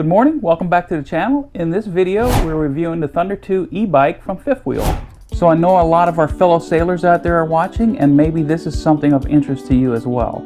morning, welcome back to the channel. In this video, we're reviewing the Thunder 2 e-bike from Fifth Wheel. So I know a lot of our fellow sailors out there are watching, and maybe this is something of interest to you as well.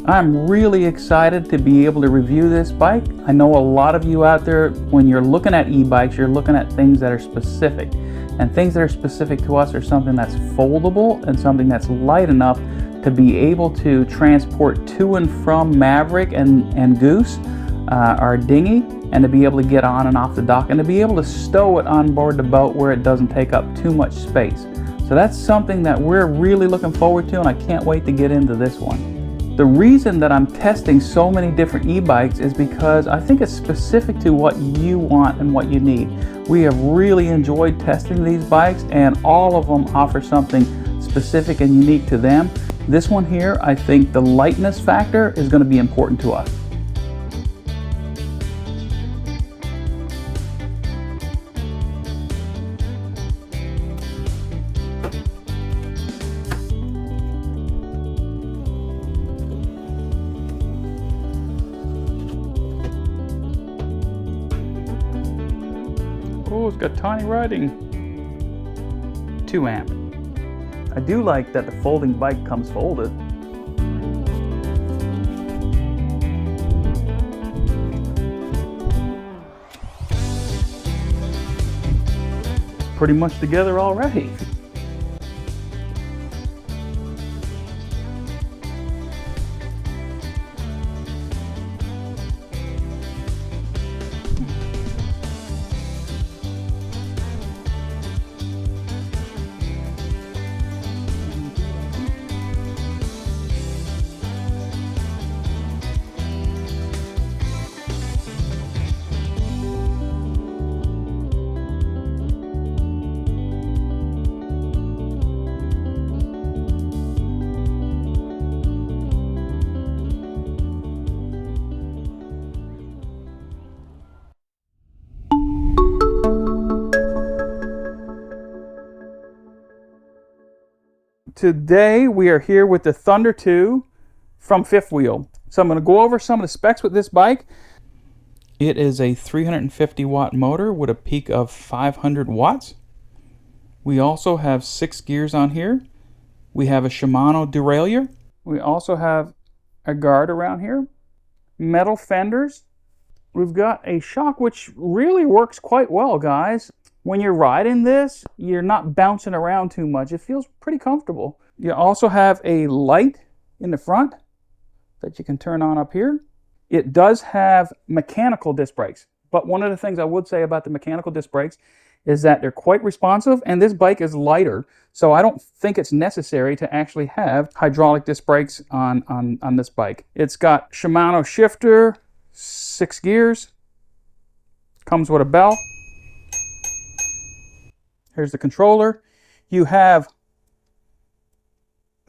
I'm really excited to be able to review this bike. I know a lot of you out there, when you're looking at e-bikes, you're looking at things that are specific. And things that are specific to us are something that's foldable and something that's light enough to be able to transport to and from Maverick and Goose, our dinghy, and to be able to get on and off the dock and to be able to stow it on board the boat where it doesn't take up too much space. So that's something that we're really looking forward to, and I can't wait to get into this one. The reason that I'm testing so many different e-bikes is because I think it's specific to what you want and what you need. We have really enjoyed testing these bikes, and all of them offer something specific and unique to them. This one here, I think the lightness factor is going to be important to us. Oh, it's got tiny riding. 2 amp. I do like that the folding bike comes folded. Pretty much together already. Today we are here with the Thunder 2 from Fifth Wheel. So I'm going to go over some of the specs with this bike. It is a 350 watt motor with a peak of 500 watts. We also have 6 gears on here. We have a Shimano derailleur. We also have a guard around here. Metal fenders. We've got a shock which really works quite well, guys. When you're riding this, you're not bouncing around too much. It feels pretty comfortable. You also have a light in the front that you can turn on up here. It does have mechanical disc brakes, but one of the things I would say about the mechanical disc brakes is that they're quite responsive, and this bike is lighter, so I don't think it's necessary to actually have hydraulic disc brakes on this bike. It's got Shimano shifter, 6 gears, comes with a bell. Here's the controller. You have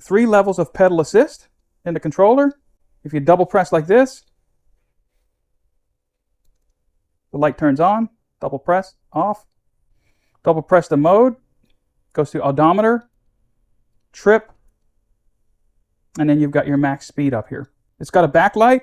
3 levels of pedal assist in the controller. If you double press like this, the light turns on. Double press, off. Double press the mode, goes to odometer, trip, and then you've got your max speed up here. It's got a backlight.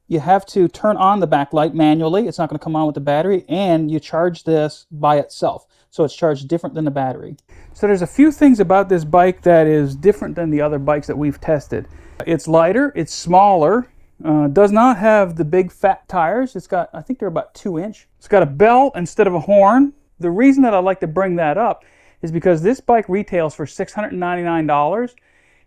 You have to turn on the backlight manually. It's not going to come on with the battery, and you charge this by itself. So it's charged different than the battery. So there's a few things about this bike that is different than the other bikes that we've tested. It's lighter, it's smaller, does not have the big fat tires. It's got, I think they're about 2 inch. It's got a bell instead of a horn. The reason that I like to bring that up is because this bike retails for $699,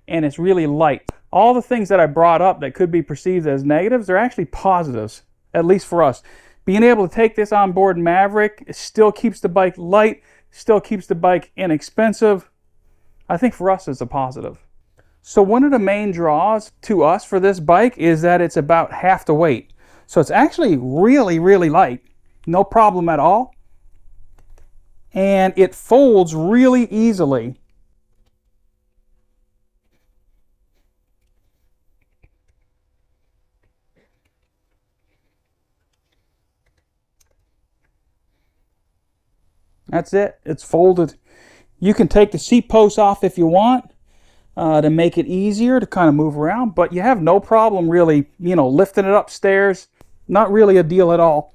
and it's really light. All the things that I brought up that could be perceived as negatives, they're actually positives, at least for us. Being able to take this on board Maverick, it still keeps the bike light, still keeps the bike inexpensive. I think for us it's a positive. So one of the main draws to us for this bike is that it's about half the weight. So it's actually really, really light. No problem at all. And it folds really easily. That's it. It's folded. You can take the seat posts off if you want. to make it easier to kind of move around, but you have no problem really, you know, lifting it upstairs. Not really a deal at all.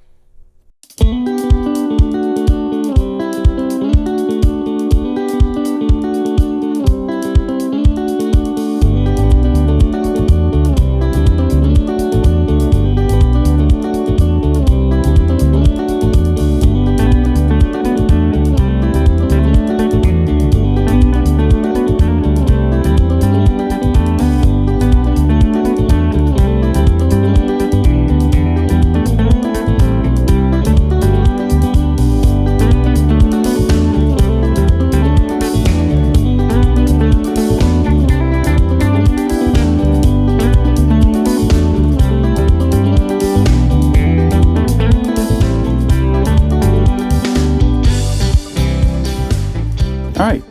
All right,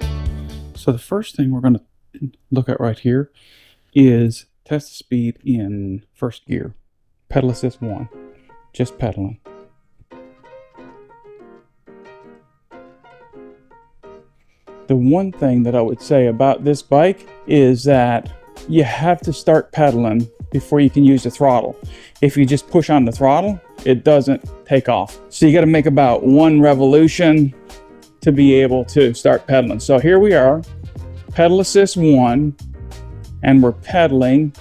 so the first thing we're going to look at right here is test the speed in first gear. Pedal assist 1, just pedaling. The one thing that I would say about this bike is that you have to start pedaling before you can use the throttle. If you just push on the throttle, it doesn't take off. So you got to make about 1 revolution to be able to start pedaling. So here we are, pedal assist 1, and we're pedaling,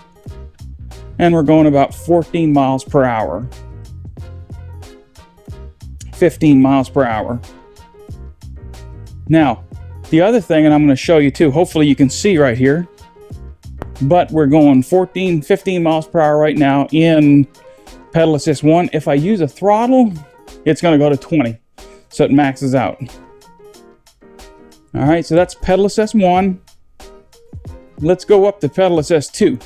and we're going about 14 miles per hour. 15 miles per hour. Now, the other thing, and I'm going to show you too, hopefully you can see right here, but we're going 15 miles per hour right now in pedal assist 1. If I use a throttle, it's going to go to 20, so it maxes out. All right, so that's pedal assist 1. Let's go up to pedal assist 2.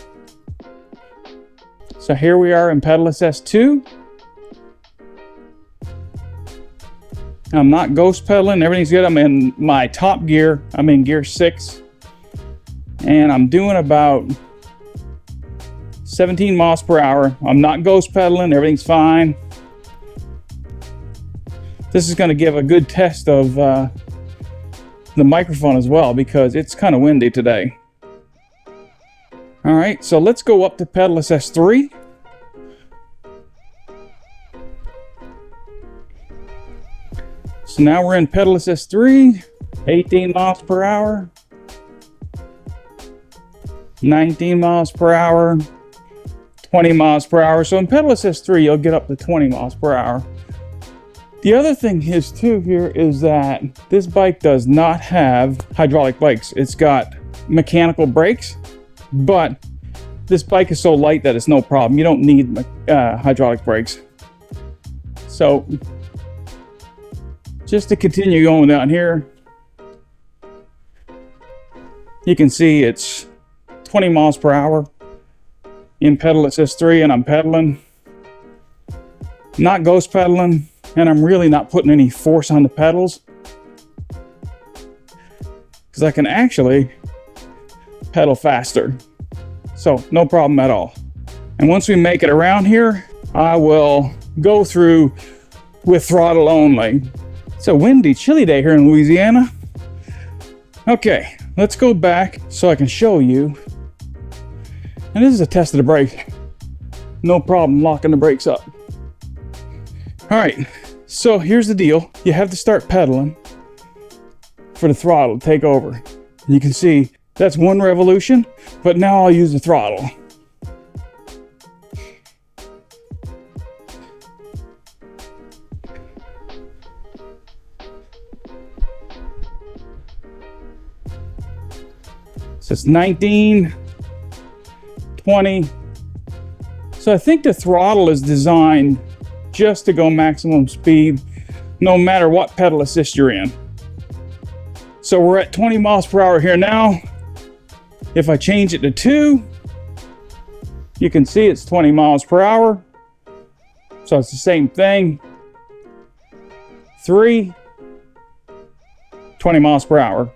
So here we are in pedal assist 2. I'm not ghost pedaling, everything's good. I'm in my top gear. I'm in gear 6. And I'm doing about 17 miles per hour. I'm not ghost pedaling, everything's fine. This is going to give a good test of the microphone as well, because it's kind of windy today. All right, so let's go up to pedal assist 3. So now we're in pedal assist 3, 18 miles per hour, 19 miles per hour, 20 miles per hour. So in pedal assist 3, you'll get up to 20 miles per hour. The other thing is too here is that this bike does not have hydraulic brakes. It's got mechanical brakes, but this bike is so light that it's no problem. You don't need hydraulic brakes. So just to continue going down here, you can see it's 20 miles per hour in pedal assist 3, and I'm pedaling, not ghost pedaling. And I'm really not putting any force on the pedals, because I can actually pedal faster. So no problem at all. And once we make it around here, I will go through with throttle only. It's a windy, chilly day here in Louisiana. Okay, let's go back so I can show you. And this is a test of the brake. No problem locking the brakes up. All right, so here's the deal. You have to start pedaling for the throttle to take over. You can see that's 1 revolution, but now I'll use the throttle. So it's 19, 20. So I think the throttle is designed just to go maximum speed, no matter what pedal assist you're in. So we're at 20 miles per hour here now. If I change it to 2, you can see it's 20 miles per hour. So it's the same thing. 3, 20 miles per hour.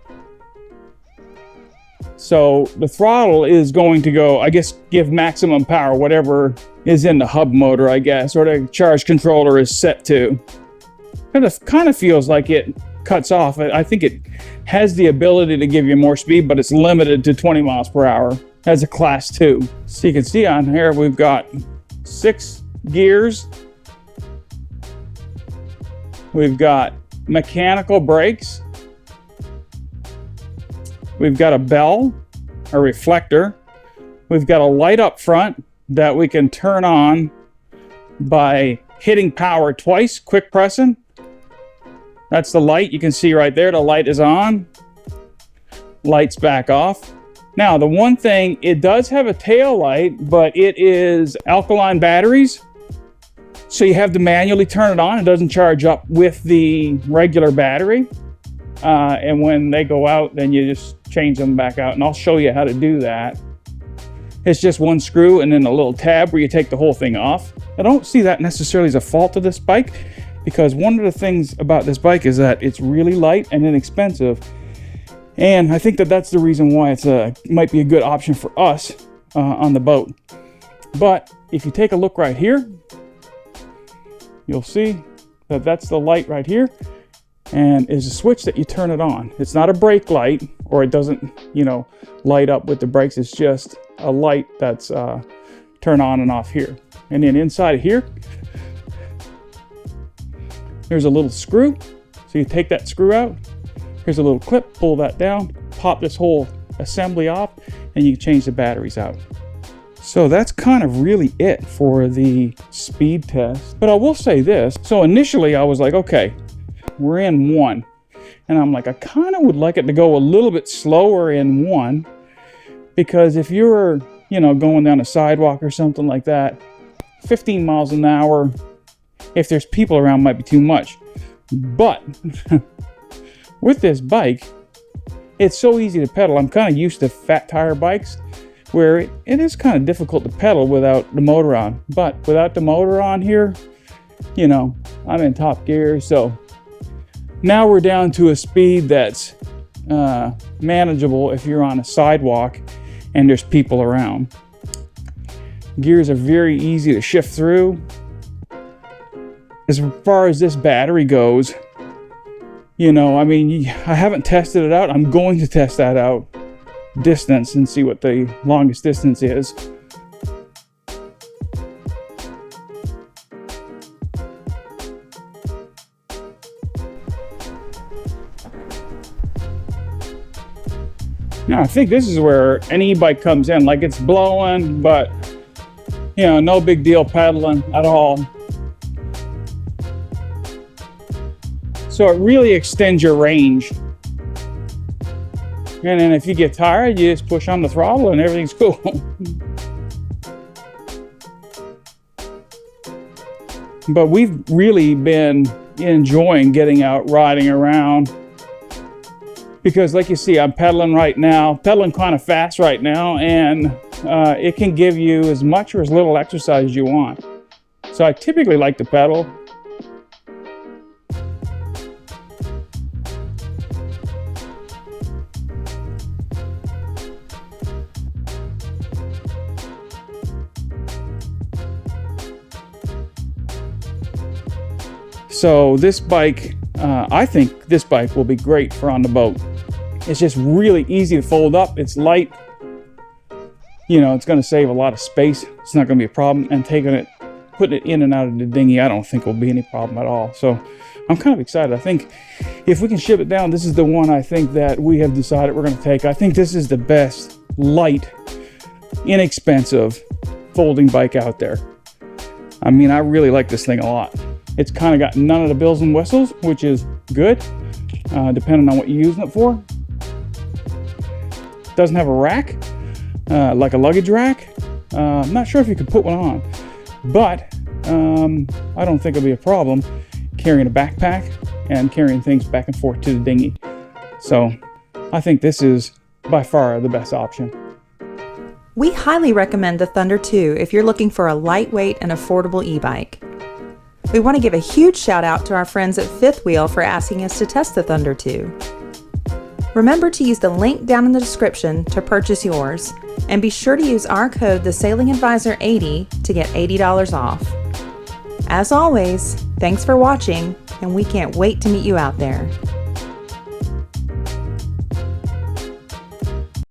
So the throttle is going to go, I guess, give maximum power, whatever is in the hub motor, I guess, or the charge controller is set to. And it kind of feels like it cuts off. I think it has the ability to give you more speed, but it's limited to 20 miles per hour as a class 2. So you can see on here we've got 6 gears. We've got mechanical brakes. We've got a bell, a reflector. We've got a light up front that we can turn on by hitting power twice, quick pressing. That's the light. You can see right there, the light is on. Light's back off. Now, the one thing, it does have a tail light, but it is alkaline batteries. So you have to manually turn it on. It doesn't charge up with the regular battery. And when they go out, then you just change them back out. And I'll show you how to do that. It's just one screw and then a little tab where you take the whole thing off. I don't see that necessarily as a fault of this bike, because one of the things about this bike is that it's really light and inexpensive. And I think that that's the reason why it might be a good option for us on the boat. But if you take a look right here, you'll see that that's the light right here, and is a switch that you turn it on. It's not a brake light, or it doesn't, light up with the brakes. It's just a light that's turned on and off here. And then inside of here, there's a little screw. So you take that screw out. Here's a little clip, pull that down, pop this whole assembly off, and you can change the batteries out. So that's kind of really it for the speed test. But I will say this. So initially I was like, okay, we're in 1. And I'm like, I kind of would like it to go a little bit slower in 1, because if you're, going down a sidewalk or something like that, 15 miles an hour, if there's people around, might be too much. But with this bike, it's so easy to pedal. I'm kind of used to fat tire bikes where it is kind of difficult to pedal without the motor on. But without the motor on here, I'm in top gear. So now we're down to a speed that's manageable if you're on a sidewalk and there's people around. Gears are very easy to shift through. As far as this battery goes, I haven't tested it out. I'm going to test that out distance and see what the longest distance is. Now, I think this is where an e-bike comes in. Like, it's blowing, but, no big deal pedaling at all. So it really extends your range. And then if you get tired, you just push on the throttle and everything's cool. But we've really been enjoying getting out, riding around. Because like you see, I'm pedaling right now, pedaling kind of fast right now, and it can give you as much or as little exercise as you want. So I typically like to pedal. So this bike, I think this bike will be great for on the boat. It's just really easy to fold up. It's light. It's going to save a lot of space. It's not going to be a problem. And putting it in and out of the dinghy, I don't think will be any problem at all. So I'm kind of excited. I think if we can ship it down, this is the one I think that we have decided we're going to take. I think this is the best light, inexpensive folding bike out there. I really like this thing a lot. It's kind of got none of the bells and whistles, which is good, depending on what you're using it for. Doesn't have a rack, like a luggage rack. I'm not sure if you could put one on, but I don't think it'll be a problem carrying a backpack and carrying things back and forth to the dinghy. So I think this is by far the best option. We highly recommend the Thunder 2 if you're looking for a lightweight and affordable e-bike. We want to give a huge shout out to our friends at Fifth Wheel for asking us to test the Thunder 2. Remember to use the link down in the description to purchase yours, and be sure to use our code TheSailingAdvisor80 to get $80 off. As always, thanks for watching, and we can't wait to meet you out there.